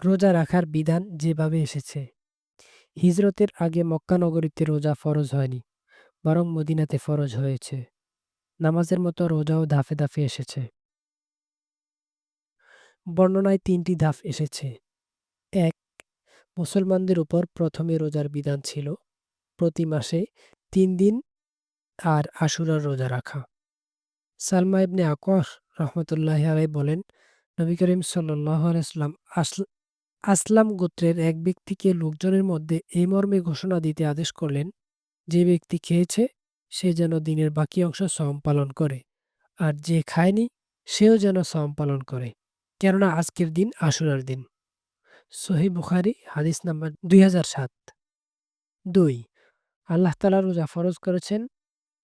রোজা রাখার বিধান যেভাবে এসেছে। হিজরতের আগে মক্কা নগরীতে রোজা ফরজ হয়নি, বরং মদিনাতে ফরজ হয়েছে। নামাজের মতো রোজাও ধাপে ধাপে এসেছে। বর্ণনায় ৩টি ধাপ এসেছে। ১. মুসলমানদের উপর প্রথমে রোজার বিধান ছিল প্রতি মাসে ৩ দিন আর আশুরার রোজা রাখা। সালমা ইবনে আকওয়া রাহমাতুল্লাহি আলাইহি বলেন, নবী করিম সাল্লাল্লাহু আলাইহি ওয়াসাল্লাম আসলাম গোত্রের এক ব্যক্তিকে লোকজনের মধ্যে এই মর্মে ঘোষণা দিতে আদেশ করলেন, যে ব্যক্তি খেয়েছে সে যেন দিনের বাকি অংশ সওম পালন করে, আর যে খায়নি সেও যেন সওম পালন করে, কেননা আজকের দিন আশুরার দিন। সহিহ বুখারী হাদিস নাম্বার 2007। ২. আল্লাহ তাআলা রোজা ফরজ করেছেন,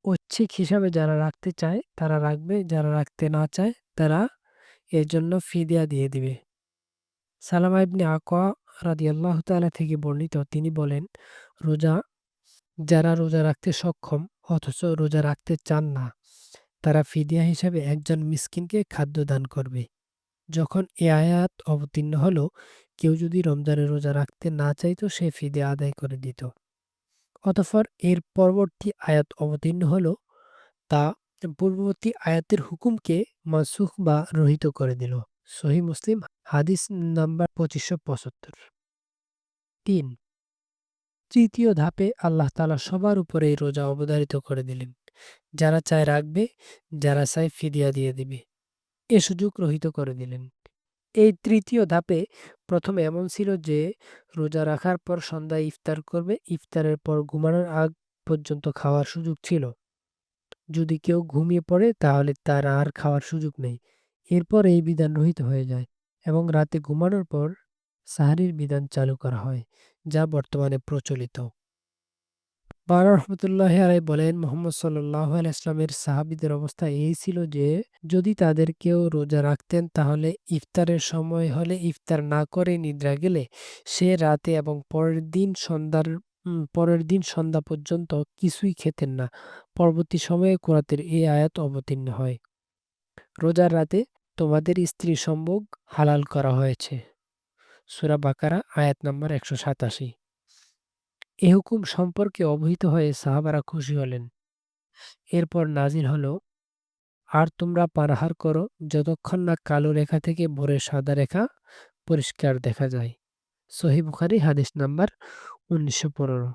ঐচ্ছিক হিসাবে যারা রাখতে চায় তারা রাখবে, যারা রাখতে না চায় তারা এর জন্য ফিদিয়া দিয়ে দিবে। সালামা ইবনে আকওয়া রাদিয়াল্লাহু তাআলা থেকে বর্ণিত, তিনি বলেন, যারা রোজা রাখতে সক্ষম অথচ রোজা রাখতে চান না, তারা ফিদিয়া হিসাবে একজন মিসকিনকে খাদ্য দান করবে। যখন এ আয়াত অবতীর্ণ হলো, কেউ যদি রমজানের রোজা রাখতে না চাইতো সে ফিদিয়া আদায় করে দিত। অতঃপর এর পরবর্তী আয়াত অবতীর্ণ হলো, তা পূর্ববর্তী আয়াতের হুকুমকে মানসুখ বা রহিত করে দিল। সহিহ মুসলিম হাদিস নাম্বার 2575। ৩. তৃতীয় ধাপে আল্লাহ তাআলা সবার উপরে এই রোজা অবধারিত করে দিলেন। যারা চায় রাখবে, যারা চায় ফিদিয়া দিয়ে দিবে। এ সুযোগ রহিত করে দিলেন। এই তৃতীয় ধাপে প্রথমে এমন ছিল যে রোজা রাখার পর সন্ধ্যায় ইফতার করবে, ইফতারের পর ঘুমানোর আগ পর্যন্ত খাওয়ার সুযোগ ছিল। যদি কেউ ঘুমিয়ে পড়ে তাহলে তার আর খাওয়ার সুযোগ নেই। এরপর এই বিধান রহিত হয়ে যায় এবং রাতে ঘুমানোর পর সাহরির বিধান চালু করা হয়, যা বর্তমানে প্রচলিত। বারা রহমতুল্লাহি আলাইহি বলেন, মুহাম্মদ সাল্লাল্লাহু আলাইহি ওয়াসাল্লামের সাহাবীদের অবস্থা এই ছিল যে যদি তাদের কেউ রোজা রাখতেন তাহলে ইফতারের সময় হলে ইফতার না করে নিদ্রা গেলে সে রাতে এবং পরের দিন সন্ধ্যা পর্যন্ত কিছুই খেতেন না। পরবর্তী সময়ে কুরআনের এই আয়াত অবতীর্ণ হয়, রোজার রাতে তোমাদের স্ত্রী সম্ভোগ হালাল করা হয়েছে। সূরা বাকারা আয়াত নম্বর 187। এ হুকুম সম্পর্কে অবহিত হয়ে সাহাবারা খুশি হলেন। এরপর নাজিল হলো, আর তোমরা পানাহার করো যতক্ষণ না কালো রেখা থেকে ভোরের সাদা রেখা পরিষ্কার দেখা যায়। সহিহ বুখারী হাদিস নাম্বার 1915।